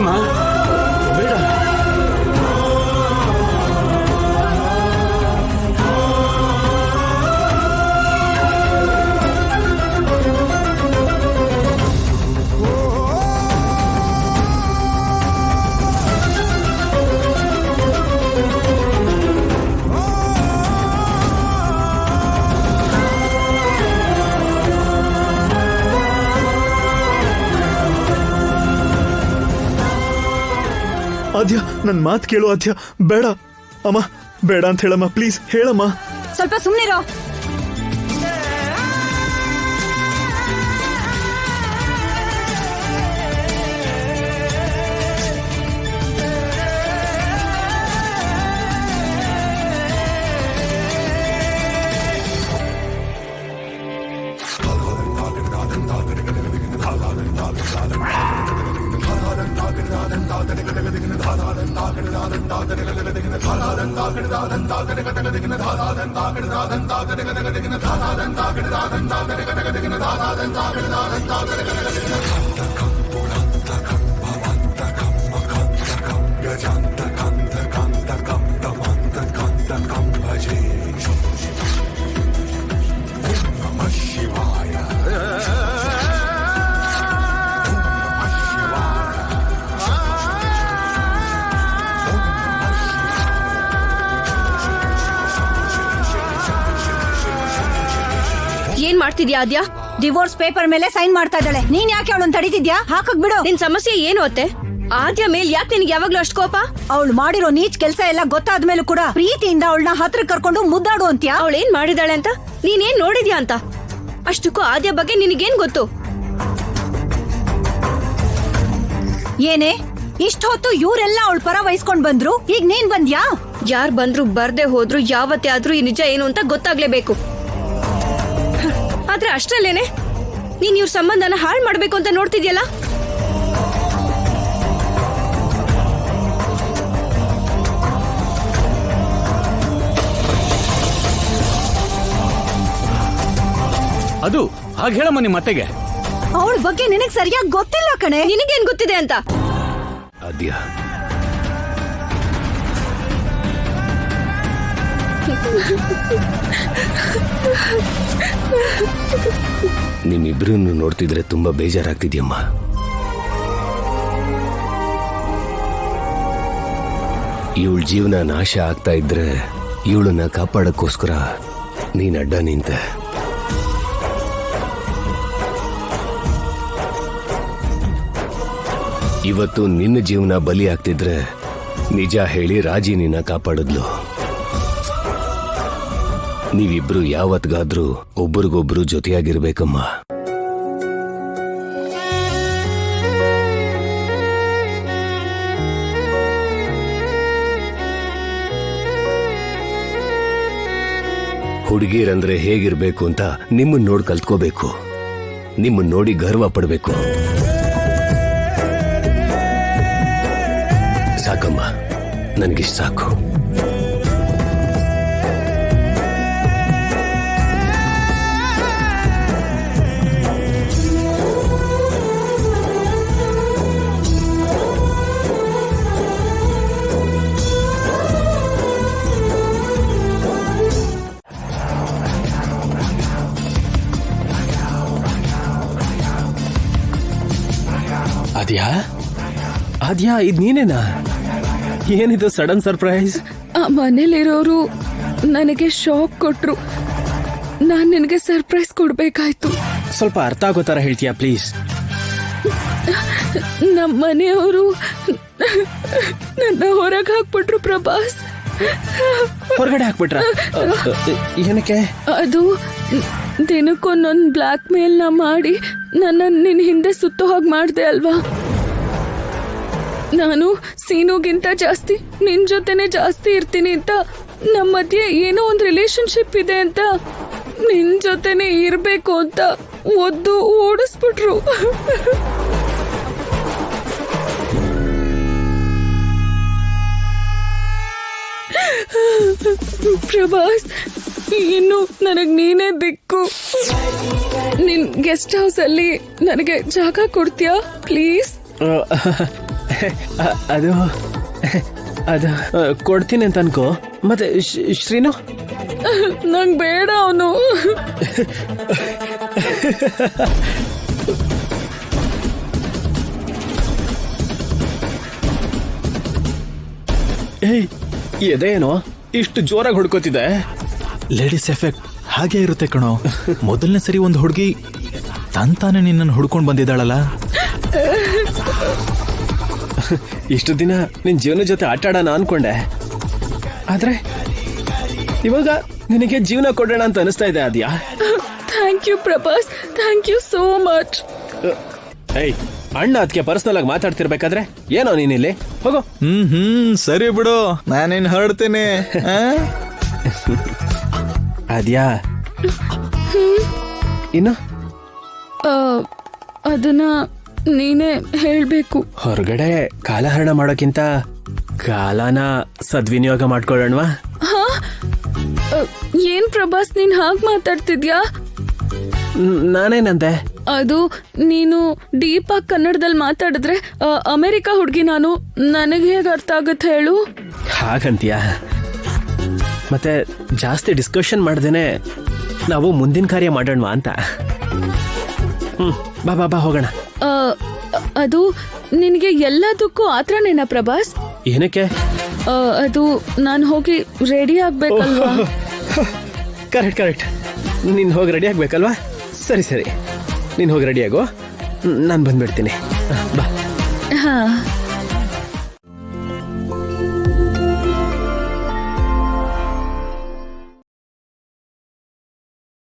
ಬೇಡಮ್ಮ, ಬೇಡ. ಆದ್ಯ, ನನ್ ಮಾತ್ ಕೇಳು ಆದ್ಯ. ಬೇಡ ಅಮ್ಮ, ಬೇಡ ಅಂತ ಹೇಳಮ್ಮ, ಪ್ಲೀಸ್ ಹೇಳಮ್ಮ. ಸ್ವಲ್ಪ ಸುಮ್ನಿರೋ. ಏನ್ ಮಾಡ್ತಿದ್ಯಾ ಆದ್ಯ? ಡಿವೋರ್ಸ್ ಪೇಪರ್ ಮೇಲೆ ಸೈನ್ ಮಾಡ್ತಾ ಇದ್ದಾಳೆ. ನೀನ್ ಯಾಕೆ ಅವಳನ್ನ ತಡೀತಿದ್ಯಾ? ಹಾಕಕ್ ಬಿಡು. ನಿನ್ ಸಮಸ್ಯೆ ಏನು ಅತ್ತೆ? ಆದ್ಯ ಮೇಲ್ ಯಾಕೆ ನಿನ್ಗೆ ಯಾವಾಗ್ಲೂ ಅಷ್ಟು ಕೋಪ? ಅವಳು ಮಾಡಿರೋ ನೀಚ್ ಕೆಲಸ ಎಲ್ಲ ಗೊತ್ತಾದ್ಮೇಲೂ ಕೂಡ ಪ್ರೀತಿಯಿಂದ ಅವಳನ್ನ ಹತ್ರ ಕರ್ಕೊಂಡು ಮುದ್ದಾಡು ಅಂತ್ಯಾ? ಅವಳೇನ್ ಮಾಡಿದಾಳೆ ಅಂತ ನೀನೇನ್ ನೋಡಿದ್ಯಾ ಅಂತ? ಅಷ್ಟಕ್ಕೂ ಆದ್ಯ ಬಗ್ಗೆ ನಿನಗೇನ್ ಗೊತ್ತು? ಏನೇ ಇಷ್ಟ ಹೊತ್ತು ಇವರೆಲ್ಲ ಅವಳ ಪರ ವಹಿಸ್ಕೊಂಡ್ ಬಂದ್ರು, ಈಗ ನೀನ್ ಬಂದ್ಯಾ? ಯಾರ್ ಬಂದ್ರು ಬರ್ದೆ ಹೋದ್ರು ಯಾವತ್ತೇ ಆದ್ರೂ ಈ ನಿಜ ಏನು ಅಂತ ಗೊತ್ತಾಗ್ಲೇಬೇಕು. ಆದ್ರೆ ಅಷ್ಟ್ರಲ್ಲೇನೆ ನೀನ್ ಇವ್ರ ಸಂಬಂಧನ ಹಾಳು ಮಾಡ್ಬೇಕು ಅಂತ ನೋಡ್ತಿದ್ಯಲ್ಲ. ಅದು ಹಾಗೆ ಹೇಳಮ್ಮ ನಿಮ್ಮ ಅತ್ತೆಗೆ. ಅವಳ ಬಗ್ಗೆ ನಿನಗ್ ಸರಿಯಾಗಿ ಗೊತ್ತಿಲ್ಲ ಕಣೆ. ನಿನಗೇನ್ ಗೊತ್ತಿದೆ ಅಂತ? ಆದ್ಯ, ನಿಮ್ಮಿಬ್ರನ್ನು ನೋಡ್ತಿದ್ರೆ ತುಂಬಾ ಬೇಜಾರಾಗ್ತಿದ್ಯಮ್ಮ. ಇವಳ ಜೀವನ ನಾಶ ಆಗ್ತಾ ಇದ್ರೆ ಇವಳನ್ನ ಕಾಪಾಡಕ್ಕೋಸ್ಕರ ನೀನ್ ಅಡ್ಡ ನಿಂತೆ. ಇವತ್ತು ನಿನ್ನ ಜೀವನ ಬಲಿ ಆಗ್ತಿದ್ರೆ ನಿಜ ಹೇಳಿ ರಾಜಿ ನಿನ್ನ ಕಾಪಾಡಿದ್ಲು. ನೀವಿಬ್ರು ಯಾವತ್ಗಾದ್ರೂ ಒಬ್ಬರಿಗೊಬ್ರು ಜೊತೆಯಾಗಿರ್ಬೇಕಮ್ಮ. ಹುಡುಗಿರಂದ್ರೆ ಹೇಗಿರ್ಬೇಕು ಅಂತ ನಿಮ್ಮನ್ನ ನೋಡಿ ಕಲ್ತ್ಕೋಬೇಕು. ನಿಮ್ಮನ್ನ ನೋಡಿ ಗರ್ವ ಪಡ್ಬೇಕು. ಸಾಕಮ್ಮ, ನನಗಿಷ್ಟು ಸಾಕು. ಆದ್ಯಾ, ಆದ್ಯಾ, ಇದ್ ನೀನೇನಾ? ಏನಿದು ಸಡನ್ ಸರ್ಪ್ರೈಸ್? ಆ ಮನೇಲಿರೋರು ನನಗೆ ಶಾಕ್ ಕೊಟ್ರು. ನಾನ್ ನಿನಗೆ ಸರ್ಪ್ರೈಸ್ ಕೊಡ್ಬೇಕಾಯ್ತು. ಸ್ವಲ್ಪ ಅರ್ಥ ಆಗೋ ತರ ಹೇಳ್ತೀಯಾ ಪ್ಲೀಸ್? ನಮ್ಮ ಮನೆಯವರು ನನ್ನ ಹೊರಗೆ ಹಾಕ್ಬಿಟ್ರು ಪ್ರಭಾಸ್. ಹೊರಗಡೆ ಹಾಕ್ಬಿಟ್ರ? ಏನಕ್ಕೆ? ಅದು ದಿನಕ್ಕೊಂದೊಂದು ಬ್ಲಾಕ್ ಮೇಲ್ನ ಮಾಡಿ ನನ್ನ ನಿನ್ ಹಿಂದೆ ಸುತ್ತೋ ಹಾಗೆ ಮಾಡ್ದೆ ಅಲ್ವಾ. ನಾನು ಸೀನುಗಿಂತ ಜಾಸ್ತಿ ನಿನ್ ಜೊತೆನೆ ಜಾಸ್ತಿ ಇರ್ತೀನಿ ಅಂತ, ನಮ್ಮ ಮಧ್ಯೆ ಏನೋ ಒಂದು ರಿಲೇಶನ್ಶಿಪ್ ಇದೆ ಅಂತ, ನಿನ್ ಜೊತೆನೆ ಇರ್ಬೇಕು ಅಂತ ಒದ್ದು ಓಡಿಸ್ಬಿಟ್ರು. ಪ್ರಭಾಸ್, ಇನ್ನು ನನಗ್ ನೀನೇ ದಿಕ್ಕು. ನಿನ್ ಗೆಸ್ಟ್ ಹೌಸ್ ಅಲ್ಲಿ ನನಗೆ ಜಾಗ ಕೊಡ್ತೀಯಾ ಪ್ಲೀಸ್? ಅದು ಅದು ಕೊಡ್ತೀನಿ ಅಂತ ಅನ್ಕೋ. ಮತ್ತೆ ಶ್ರೀನು ನಂಗ್ ಬೇಡ ಅವನು. ಏಯ್ ಎದೇನೋ ಇಷ್ಟು ಜೋರಾಗಿ ಹುಡ್ಕೋತಿದೆ. ಲೇಡೀಸ್ ಎಫೆಕ್ಟ್ ಹಾಗೆ ಇರುತ್ತೆ ಕಣೋ. ಮೊದಲನೇ ಸರಿ ಒಂದು ಹುಡುಗಿ ತಂತಾನೆ ನಿನ್ನನ್ನು ಹುಡ್ಕೊಂಡು ಬಂದಿದ್ದಾಳಲ್ಲ. ಇಷ್ಟು ದಿನ ನಿನ್ ಜೀವನ ಜೊತೆ ಆಟ ಆಡೋಣ ಅನ್ಕೊಂಡೆ, ಆದ್ರೆ ಇವಾಗ ನಿನಗೆ ಜೀವನ ಕೊಡೋಣ ಅಂತ ಅನಿಸ್ತಾ ಇದೆ. ಅದ್ಯಾ? Thank you Prabhas, thank you so much. ಏಯ್ ಅಣ್ಣ ಅದಕ್ಕೆ ಪರ್ಸನಲ್ ಆಗಿ ಮಾತಾಡ್ತಿರ್ಬೇಕಾದ್ರೆ ಏನೋ ನೀನಿಲ್ಲಿ ಹೋಗೋ. ಸರಿ ಬಿಡು, ನಾನೇನ್ ಹೊರಡ್ತೀನಿ. ಅದ್ಯಾ ಇನ್ನು ಅದನ್ನ ನೀನೇ ಹೇಳ್ಬೇಕು. ಹೊರಗಡೆ ಕಾಲಹರಣ ಮಾಡೋಕ್ಕಿಂತ ಕಾಲನ ಸದ್ವಿನಿಯೋಗ ಮಾಡ್ಕೊಳ್ಳೋಣವಾ? ಏನ್ ಪ್ರಭಾಸ್ ನೀನ್ ಹಾಗ್ ಮಾತಾಡ್ತಿದ್ಯಾ? ನಾನೇನಂದೆ? ಅದು ನೀನು ಡೀಪ್ ಆಗಿ ಕನ್ನಡದಲ್ಲಿ ಮಾತಾಡಿದ್ರೆ ಅಮೆರಿಕ ಹುಡ್ಗಿ ನಾನು, ನನಗೆ ಹೇಗೆ ಅರ್ಥ ಆಗತ್ತೆ ಹೇಳು? ಹಾಗಂತೀಯ? ಮತ್ತೆ ಜಾಸ್ತಿ ಡಿಸ್ಕಷನ್ ಮಾಡ್ದೇನೆ ನಾವು ಮುಂದಿನ ಕಾರ್ಯ ಮಾಡೋಣವಾ ಅಂತ. ಬಾ ಬಾ ಬಾ ಹೋಗೋಣ. ಅದು ನಿನಗೆ ಎಲ್ಲದಕ್ಕೂ ಆತ್ರನೇನಾ ಪ್ರಭಾಸ್? ಏನಕ್ಕೆ? ಅದು ನಾನು ಹೋಗಿ ರೆಡಿ ಆಗ್ಬೇಕಲ್ವಾ? ಕರೆಕ್ಟ್ ಕರೆಕ್ಟ್, ನೀನ್ ಹೋಗಿ ರೆಡಿ ಆಗ್ಬೇಕಲ್ವಾ? ಸರಿ ಸರಿ, ನೀನ್ ಹೋಗಿ ರೆಡಿ ಆಗೋ, ನಾನು ಬಂದ್ಬಿಡ್ತೀನಿ. ಬಾ. ಹಾ